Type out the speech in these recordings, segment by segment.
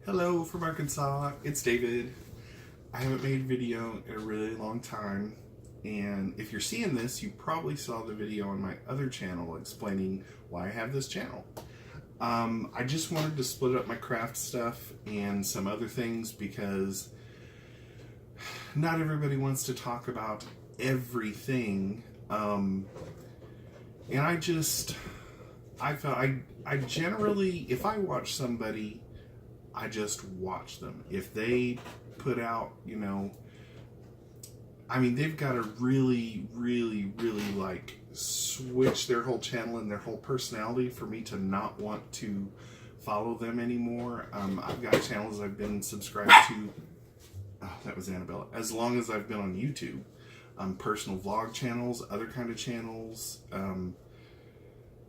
Hello from Arkansas, it's David. I haven't made a video in a really long time, and if you're seeing this, you probably saw the video on my other channel explaining why I have this channel. I just wanted to split up my craft stuff and some other things because not everybody wants to talk about everything, and I felt I generally, if I watch somebody, I just watch them. If they put out, they've got to really like switch their whole channel and their whole personality for me to not want to follow them anymore. I've got channels I've been subscribed to, that was Annabella, as long as I've been on YouTube. Personal vlog channels, other kind of channels.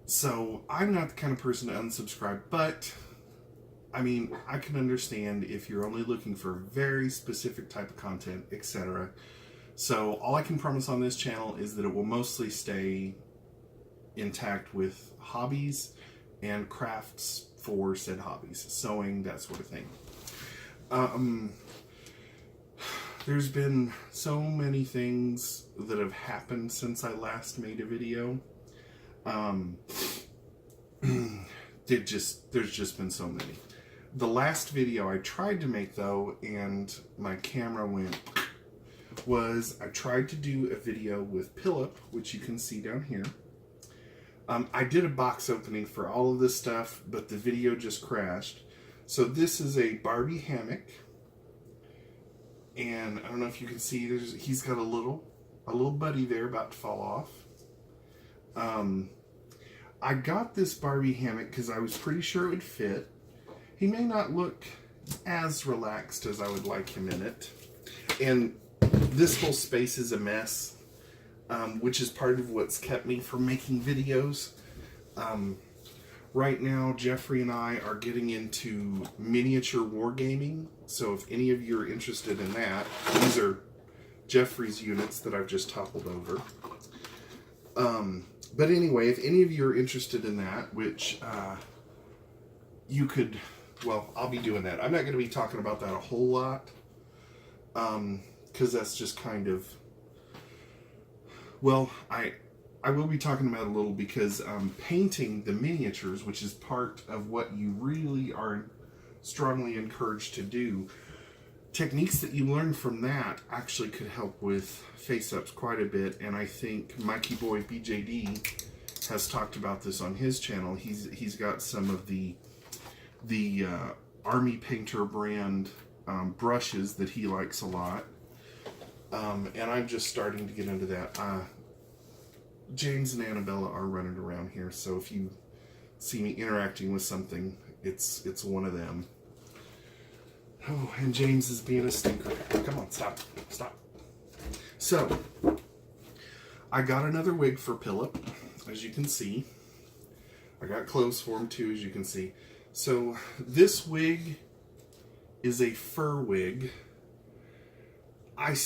So I'm not the kind of person to unsubscribe, but I can understand if you're only looking for a very specific type of content, etc. So all I can promise on this channel is that it will mostly stay intact with hobbies and crafts for said hobbies. Sewing, that sort of thing. There's been so many things that have happened since I last made a video. There's just been so many. The last video I tried to make, though, and my camera went, was I tried to do a video with Philip, which you can see down here. I did a box opening for all of this stuff, but the video just crashed. So this is a Barbie hammock, and I don't know if you can see, he's got a little buddy there about to fall off. I got this Barbie hammock because I was pretty sure it would fit. He may not look as relaxed as I would like him in it. And this whole space is a mess, which is part of what's kept me from making videos. Right now, Jeffrey and I are getting into miniature wargaming. So if any of you are interested in that, these are Jeffrey's units that I've just toppled over. But anyway, if any of you are interested in that, which you could... Well, I'll be doing that. I'm not going to be talking about that a whole lot, because that's just kind of... Well, I will be talking about it a little because painting the miniatures, which is part of what you really are strongly encouraged to do, techniques that you learn from that actually could help with face-ups quite a bit, and I think Mikey Boy BJD has talked about this on his channel. He's got some of the Army Painter brand brushes that he likes a lot, and I'm just starting to get into that. James and Annabella are running around here, so if you see me interacting with something, it's one of them. Oh, and James is being a stinker. Come on, stop. So, I got another wig for Philip, as you can see. I got clothes for him too, as you can see. So, this wig is a fur wig. I'm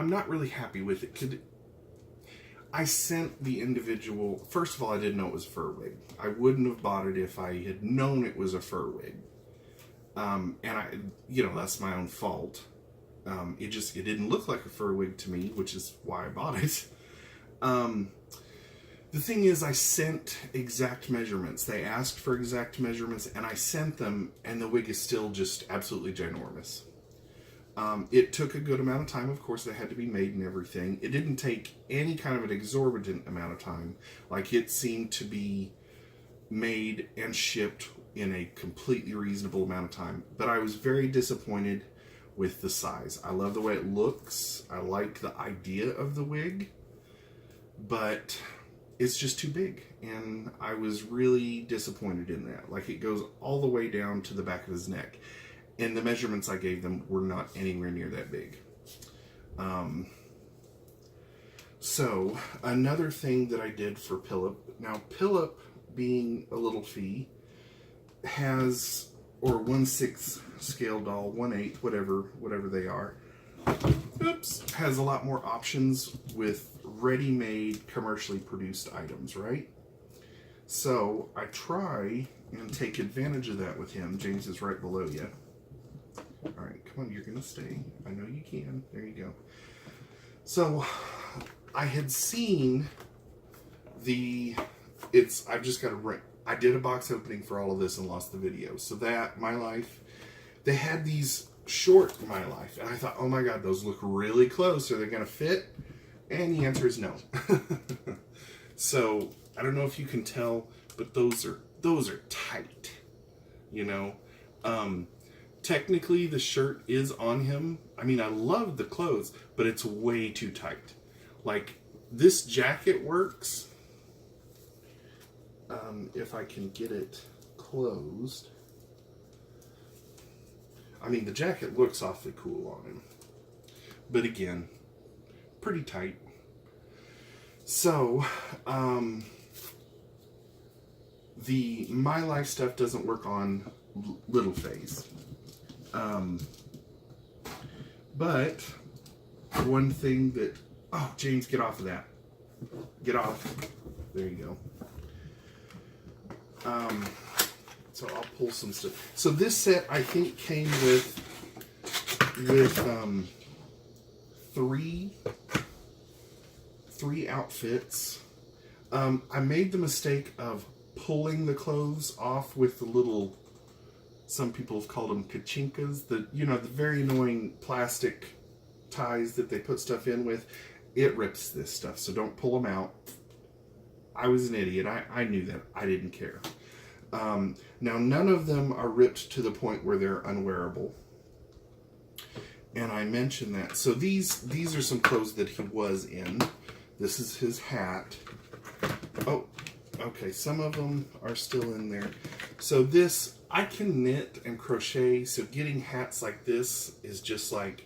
not really happy with it. I sent the individual, first of all, I didn't know it was a fur wig. I wouldn't have bought it if I had known it was a fur wig. And that's my own fault. It didn't look like a fur wig to me, which is why I bought it. The thing is, I sent exact measurements. They asked for exact measurements, and I sent them, and the wig is still just absolutely ginormous. It took a good amount of time. Of course, they had to be made and everything. It didn't take any kind of an exorbitant amount of time. Like, it seemed to be made and shipped in a completely reasonable amount of time. But I was very disappointed with the size. I love the way it looks. I like the idea of the wig, but it's just too big, and I was really disappointed in that. Like, it goes all the way down to the back of his neck, and the measurements I gave them were not anywhere near that big. So another thing that I did for Philip, now Philip, being a little fee, has, or 1/6 scale doll, 1/8, whatever they are, has a lot more options with ready-made, commercially produced items, right? So I try and take advantage of that with him. James is right below you. All right, come on, you're gonna stay. I know you can. There you go. So I had seen I've just got to, I did a box opening for all of this and lost the video. So that, My Life, they had these short My Life. And I thought, oh my God, those look really close. Are they going to fit? And the answer is no. So I don't know if you can tell, but those are tight, you know. Technically the shirt is on him. I mean, I love the clothes, but it's way too tight. Like, this jacket works if I can get it closed. I mean, the jacket looks awfully cool on him, but again, pretty tight. So, the My Life stuff doesn't work on Little Face. But one thing that, oh, James, get off of that. Get off. There you go. So I'll pull some stuff. So this set, I think, came with three outfits. I made the mistake of pulling the clothes off with the little, some people have called them kachinkas, the very annoying plastic ties that they put stuff in with. It rips this stuff, so don't pull them out. I was an idiot. I knew that. I didn't care. Now, none of them are ripped to the point where they're unwearable. And I mentioned that. So these are some clothes that he was in. This is his hat. Oh, okay. Some of them are still in there. So this, I can knit and crochet. So getting hats like this is just like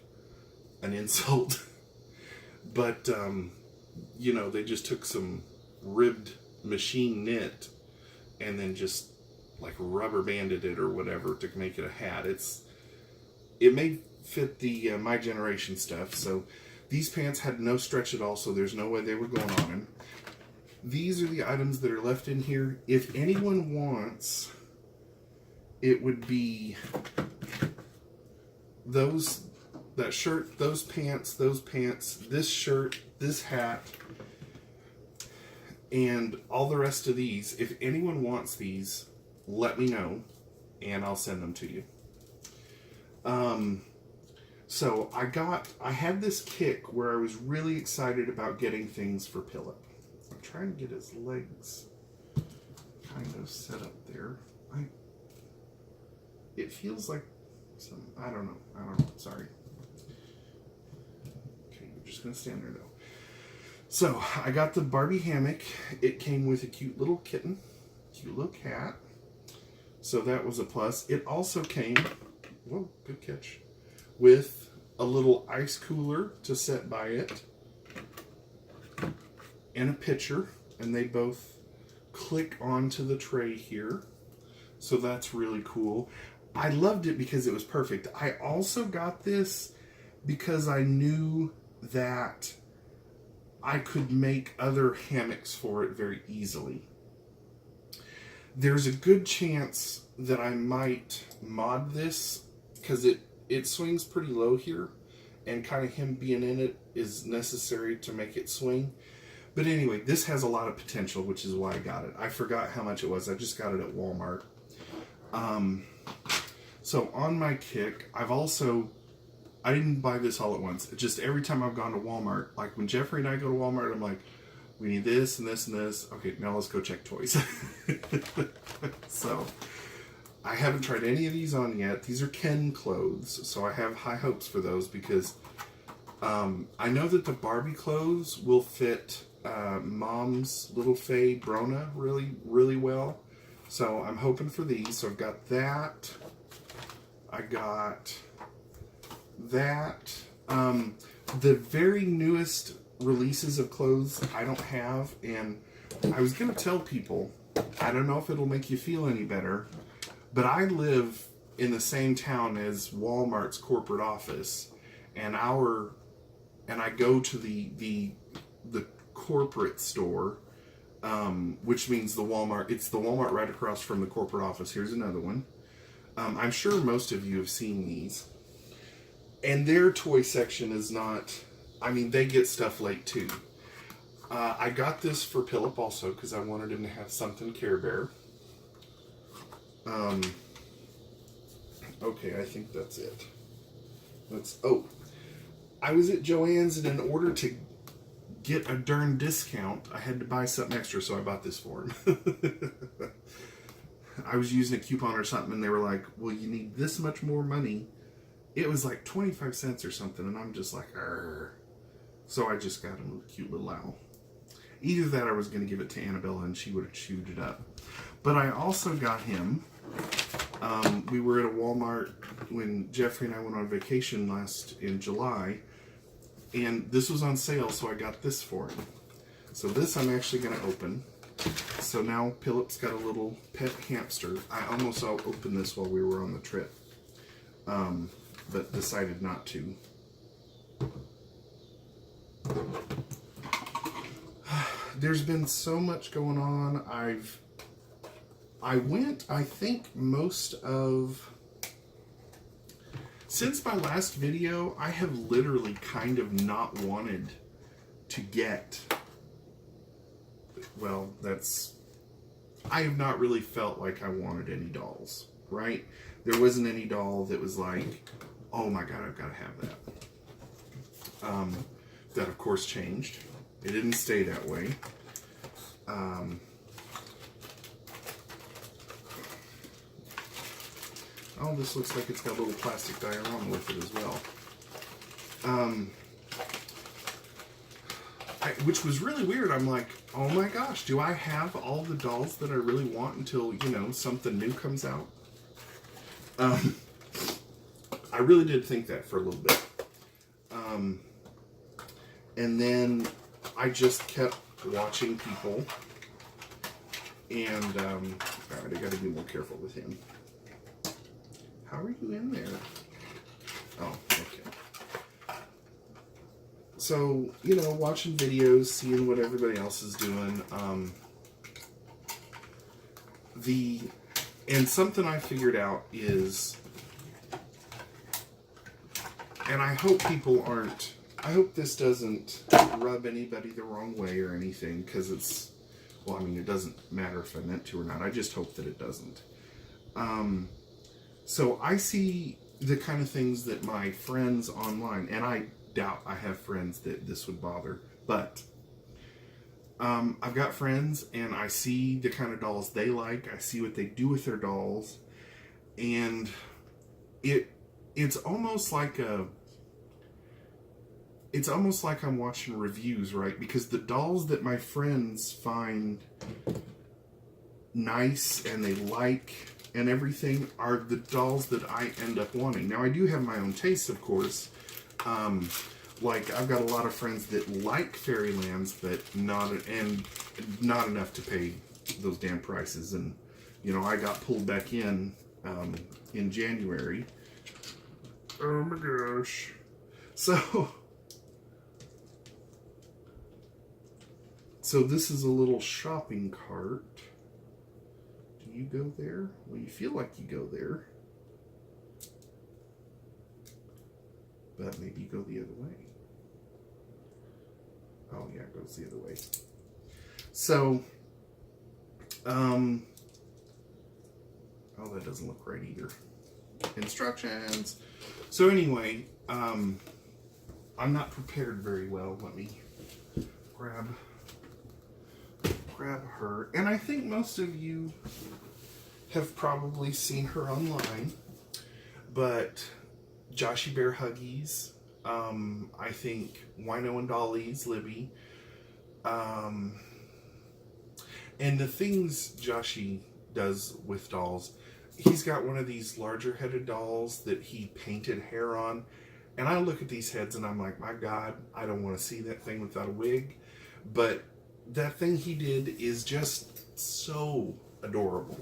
an insult. But, they just took some ribbed machine knit and then just like rubber banded it or whatever to make it a hat. It may fit the My Generation stuff. So these pants had no stretch at all, so there's no way they were going on him. These are the items that are left in here. If anyone wants, it would be that shirt, those pants, this shirt, this hat, and all the rest of these. If anyone wants these, let me know, and I'll send them to you. So I had this kick where I was really excited about getting things for Philip. I'm trying to get his legs kind of set up there. It feels like I don't know, sorry. Okay, you're just gonna stand there though. So I got the Barbie hammock. It came with a cute little kitten, cute little cat. So that was a plus. It also came, whoa, good catch, with a little ice cooler to set by it and a pitcher, and they both click onto the tray here. So that's really cool. I loved it because it was perfect. I also got this because I knew that I could make other hammocks for it very easily. There's a good chance that I might mod this because it swings pretty low here, and kind of him being in it is necessary to make it swing. But anyway, this has a lot of potential, which is why I got it. I forgot how much it was. I just got it at Walmart. So on my kick, I didn't buy this all at once. Just every time I've gone to Walmart, like when Jeffrey and I go to Walmart, I'm like, we need this and this and this. Okay, now let's go check toys. So I haven't tried any of these on yet. These are Ken clothes, so I have high hopes for those because I know that the Barbie clothes will fit Mom's little Faye Brona really, really well. So I'm hoping for these. So I've got that. I got that. The very newest releases of clothes I don't have, and I was going to tell people, I don't know if it'll make you feel any better, but I live in the same town as Walmart's corporate office, and I go to the corporate store which means the Walmart. It's the Walmart right across from the corporate office. Here's another one. I'm sure most of you have seen these. And their toy section is not... I mean, they get stuff late too. I got this for Philip also because I wanted him to have something Care Bear. Okay, I think that's it. I was at Joann's, and in order to get a darn discount, I had to buy something extra, so I bought this for him. I was using a coupon or something, and they were like, well, you need this much more money. It was like 25 cents or something, and I'm just like, argh. So I just got him a cute little owl. Either that or I was going to give it to Annabella, and she would have chewed it up. But I also got him... we were at a Walmart when Jeffrey and I went on vacation in July, and this was on sale, so I got this for him. So this I'm actually going to open. So now Philip's got a little pet hamster. I almost opened this while we were on the trip, but decided not to. There's been so much going on. I think since my last video, I have literally kind of not wanted to get, well, I have not really felt like I wanted any dolls, right? There wasn't any doll that was like, oh my God, I've got to have that. That of course changed. It didn't stay that way. Oh, this looks like it's got a little plastic diorama with it as well. Which was really weird. I'm like, oh my gosh, do I have all the dolls that I really want until, something new comes out? I really did think that for a little bit. And then I just kept watching people. And, alright, I gotta be more careful with him. How are you in there? Oh, okay. So, watching videos, seeing what everybody else is doing. And something I figured out is, and I hope I hope this doesn't rub anybody the wrong way or anything, because it doesn't matter if I meant to or not. I just hope that it doesn't. So I see the kind of things that my friends online, and I doubt I have friends that this would bother, but I've got friends, and I see the kind of dolls they like. I see what they do with their dolls, and it's almost like I'm watching reviews, right? Because the dolls that my friends find nice and they like and everything are the dolls that I end up wanting. Now, I do have my own tastes, of course. Like, I've got a lot of friends that like Fairylands, but not enough to pay those damn prices. And, I got pulled back in January. Oh my gosh. So this is a little shopping cart. Do you go there? Well, you feel like you go there. But maybe you go the other way. Oh yeah, it goes the other way. So, oh, that doesn't look right either. Instructions. So anyway, I'm not prepared very well. Let me grab her. And I think most of you have probably seen her online, but Joshy Bear Huggies, I think Wino and Dolly's Libby, and the things Joshy does with dolls, he's got one of these larger headed dolls that he painted hair on, and I look at these heads and I'm like, my God, I don't want to see that thing without a wig. But that thing he did is just so adorable.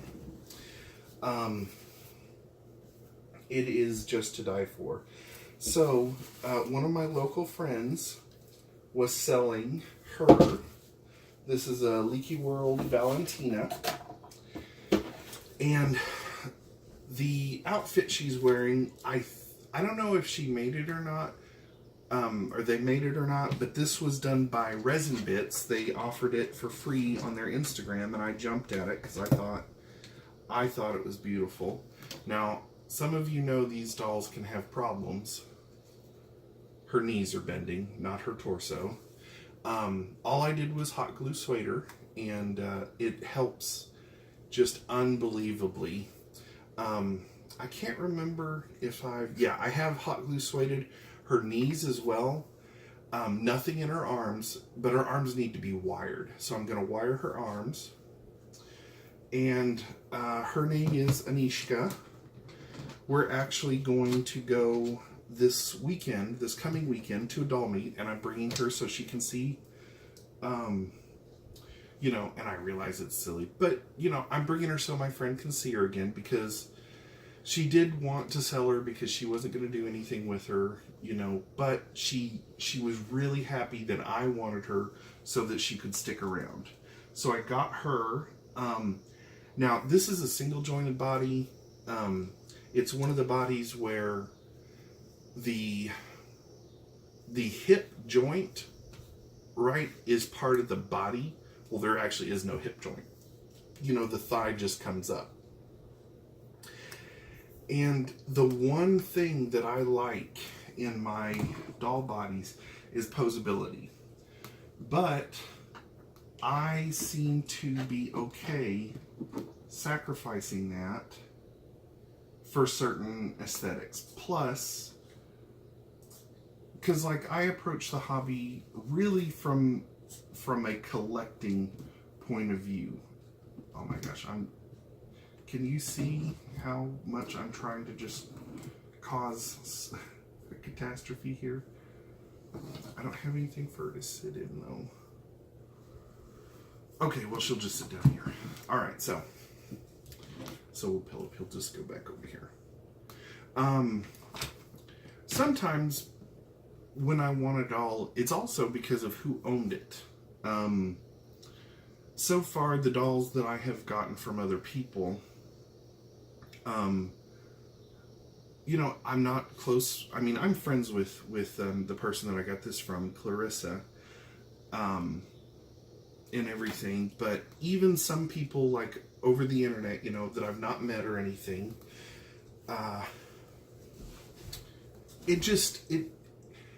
It is just to die for. So, one of my local friends was selling her This is a Leaky World Valentina. And the outfit she's wearing, I don't know if she made it or not, or they made it or not, but this was done by Resin Bits. They offered it for free on their Instagram, and I jumped at it because I thought it was beautiful. Now, some of you know these dolls can have problems. Her knees are bending, not her torso. All I did was hot glue suede her, and it helps just unbelievably. I can't remember if I have hot glue sueded her knees as well. Nothing in her arms, but her arms need to be wired. So I'm going to wire her arms. And her name is Anishka. We're actually going to go this coming weekend, to a doll meet, and I'm bringing her so she can see, you know, and I realize it's silly, but, you know, I'm bringing her so my friend can see her again, because she did want to sell her because she wasn't going to do anything with her, you know, but she was really happy that I wanted her so that she could stick around. So I got her. Now, this is a single jointed body. It's one of the bodies where the hip joint, right, is part of the body. Well, there actually is no hip joint. You know, the thigh just comes up. And the one thing that I like in my doll bodies is posability. But I seem to be okay sacrificing that for certain aesthetics. Plus, because like I approach the hobby really from a collecting point of view. Oh my gosh, can you see how much I'm trying to just cause a catastrophe here? I don't have anything for her to sit in though. Okay, well, she'll just sit down here. All right, so he'll just go back over here. Sometimes when I want a doll, it's also because of who owned it. So far, the dolls that I have gotten from other people, you know, I'm not close. I mean, I'm friends with the person that I got this from, Clarissa, and everything. But even some people, like over the internet, you know, that I've not met or anything,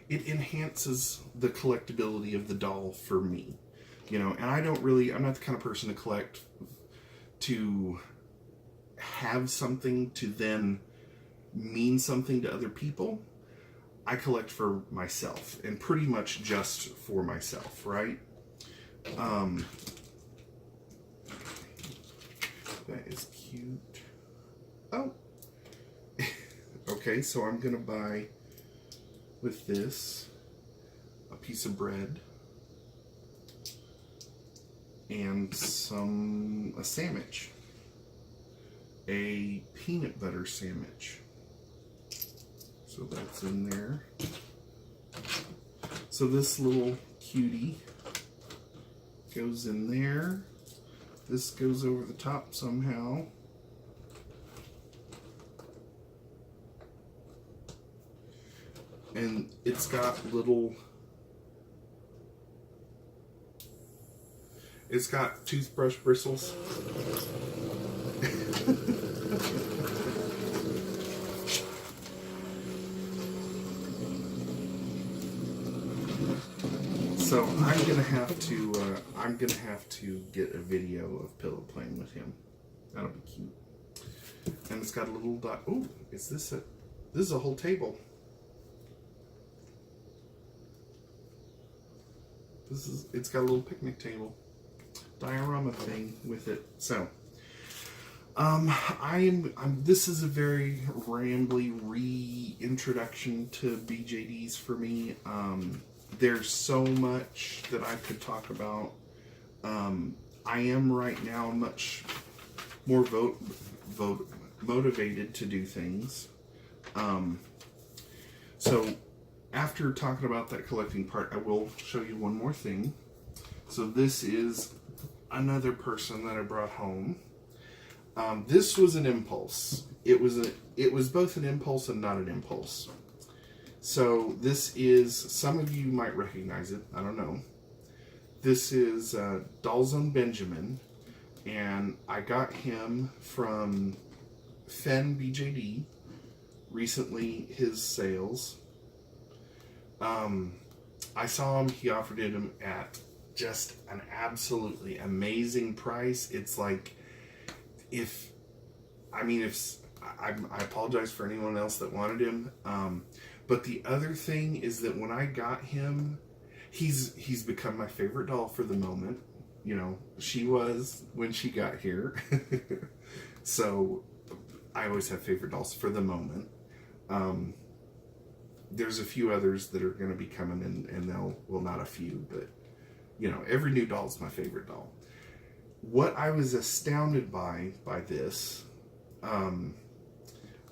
it enhances the collectability of the doll for me, you know. And I'm not the kind of person to collect to have something to then mean something to other people. I collect for myself, and pretty much just for myself, right? That is cute. Oh, okay, so I'm gonna buy with this a piece of bread and a sandwich, a peanut butter sandwich. So that's in there. So this little cutie goes in there. This goes over the top somehow. And it's got toothbrush bristles. So I'm gonna have to get a video of Pillow playing with him. That'll be cute. And it's got a little dot. Oh, this is a whole table. It's got a little picnic table diorama thing with it. So this is a very rambly reintroduction to BJDs for me. There's so much that I could talk about. I am right now much more motivated to do things. So after talking about that collecting part, I will show you one more thing. So this is another person that I brought home. This was an impulse. It was both an impulse and not an impulse. So this is, some of you might recognize it. I don't know. This is Doll's Own Benjamin, and I got him from Fen BJD. Recently, his sales. I saw him. He offered it him at just an absolutely amazing price. It's like, I apologize for anyone else that wanted him. But the other thing is that when I got him, he's become my favorite doll for the moment. You know, she was when she got here. So I always have favorite dolls for the moment. There's a few others that are going to be coming in, and not a few, but you know, every new doll is my favorite doll. What I was astounded by this, and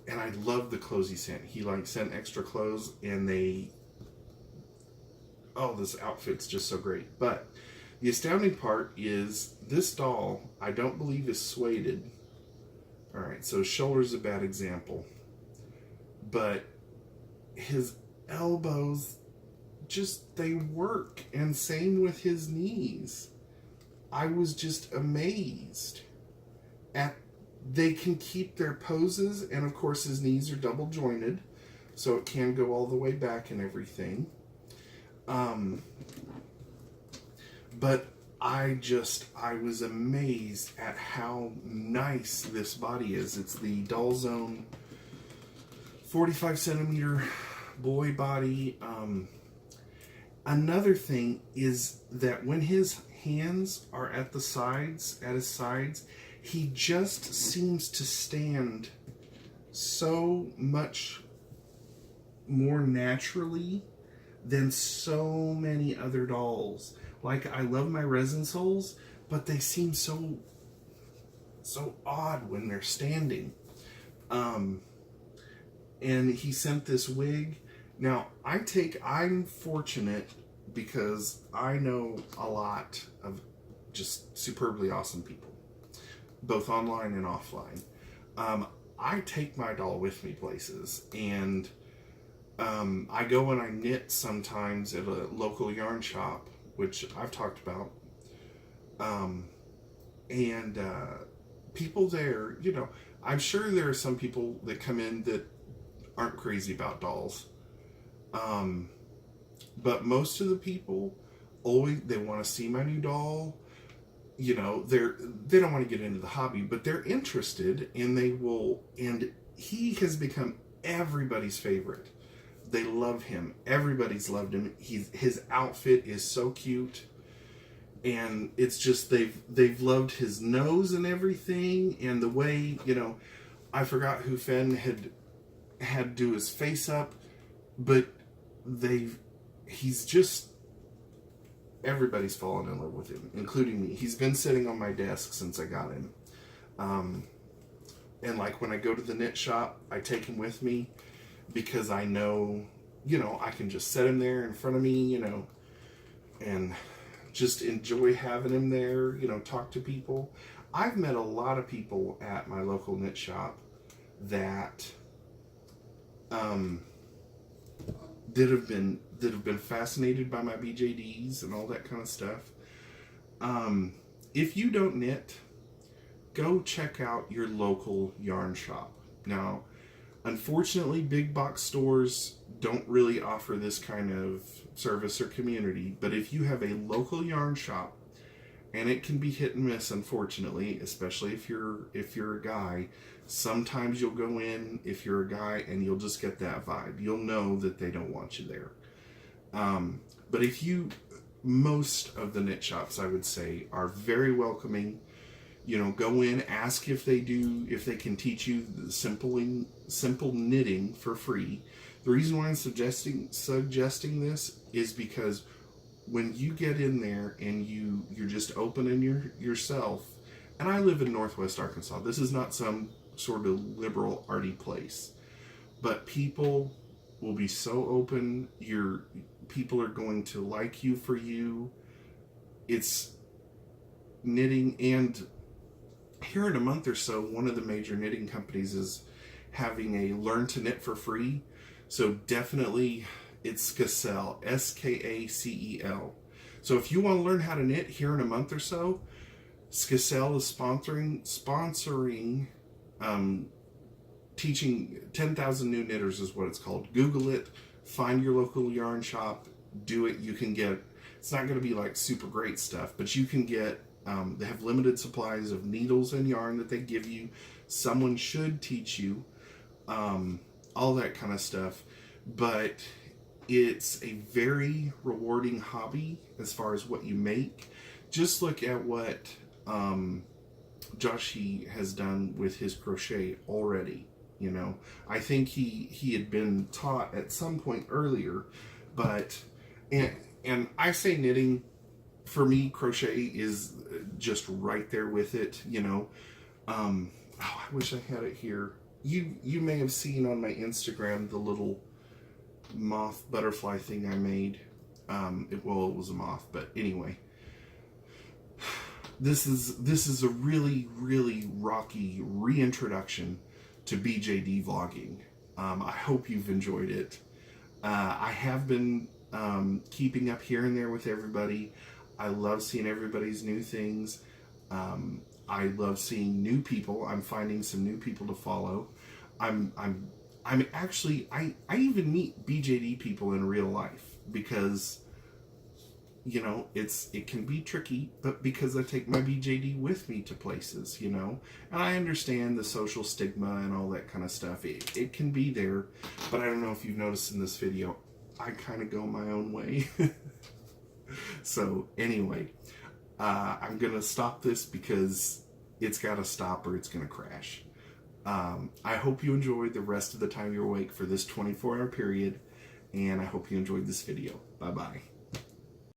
I love the clothes he sent. He sent extra clothes, and this outfit's just so great. But the astounding part is this doll, I don't believe is suede. All right, so his shoulder's a bad example, but his elbows, they work, and same with his knees. I was just amazed at they can keep their poses, and of course his knees are double jointed, so it can go all the way back and everything. But I was amazed at how nice this body is. It's the Doll's Own 45 centimeter boy body. Another thing is that when his hands are at his sides, he just seems to stand so much more naturally than so many other dolls. Like, I love my resin soles, but they seem so odd when they're standing. And he sent this wig. Now, I'm fortunate because I know a lot of just superbly awesome people, both online and offline. I take my doll with me places, and I go and I knit sometimes at a local yarn shop, which I've talked about. And people there, you know, I'm sure there are some people that come in that aren't crazy about dolls. But most of the people they want to see my new doll. You know, they don't want to get into the hobby, but they're interested, and they will. And he has become everybody's favorite. They love him. Everybody's loved him. His outfit is so cute, and it's just they've loved his nose and everything, and the way, you know, I forgot who Fen had do his face up, but everybody's fallen in love with him, including me. He's been sitting on my desk since I got him. And like when I go to the knit shop, I take him with me because I know, you know, I can just set him there in front of me, you know, and just enjoy having him there, you know, talk to people. I've met a lot of people at my local knit shop that have been fascinated by my BJDs and all that kind of stuff. If you don't knit, go check out your local yarn shop. Now, unfortunately, big box stores don't really offer this kind of service or community, but if you have a local yarn shop, and it can be hit and miss, unfortunately, especially if you're a guy. Sometimes you'll go in, if you're a guy, and you'll just get that vibe. You'll know that they don't want you there. But most of the knit shops, I would say, are very welcoming. You know, go in, ask if they can teach you the simple knitting for free. The reason why I'm suggesting this is because when you get in there and you're just opening yourself, and I live in Northwest Arkansas. This is not some sort of liberal arty place, but people will be so open. People are going to like you for you. it's knitting. And here in a month or so, one of the major knitting companies is having a learn to knit for free. So definitely, it's Skacel, Skacel. So if you want to learn how to knit here in a month or so, Skacel is sponsoring teaching 10,000 new knitters is what it's called. Google it, find your local yarn shop, do it. You can get, it's not going to be like super great stuff, but you can get, they have limited supplies of needles and yarn that they give you. Someone should teach you, all that kind of stuff. But it's a very rewarding hobby as far as what you make. Just look at what Joshi has done with his crochet already. You know, I think he had been taught at some point earlier, but and I say knitting, for me, crochet is just right there with it. You know, oh, I wish I had it here. You may have seen on my Instagram the little moth butterfly thing I made. It was a moth, but anyway. This is a really, really rocky reintroduction to BJD vlogging. I hope you've enjoyed it. I have been keeping up here and there with everybody. I love seeing everybody's new things. I love seeing new people. I'm finding some new people to follow. I'm actually, I even meet BJD people in real life because, you know, it can be tricky, but because I take my BJD with me to places, you know, and I understand the social stigma and all that kind of stuff. It can be there, but I don't know if you've noticed in this video, I kind of go my own way. So anyway, I'm going to stop this because it's got to stop or it's going to crash. I hope you enjoyed the rest of the time you're awake for this 24-hour period, and I hope you enjoyed this video. Bye-bye.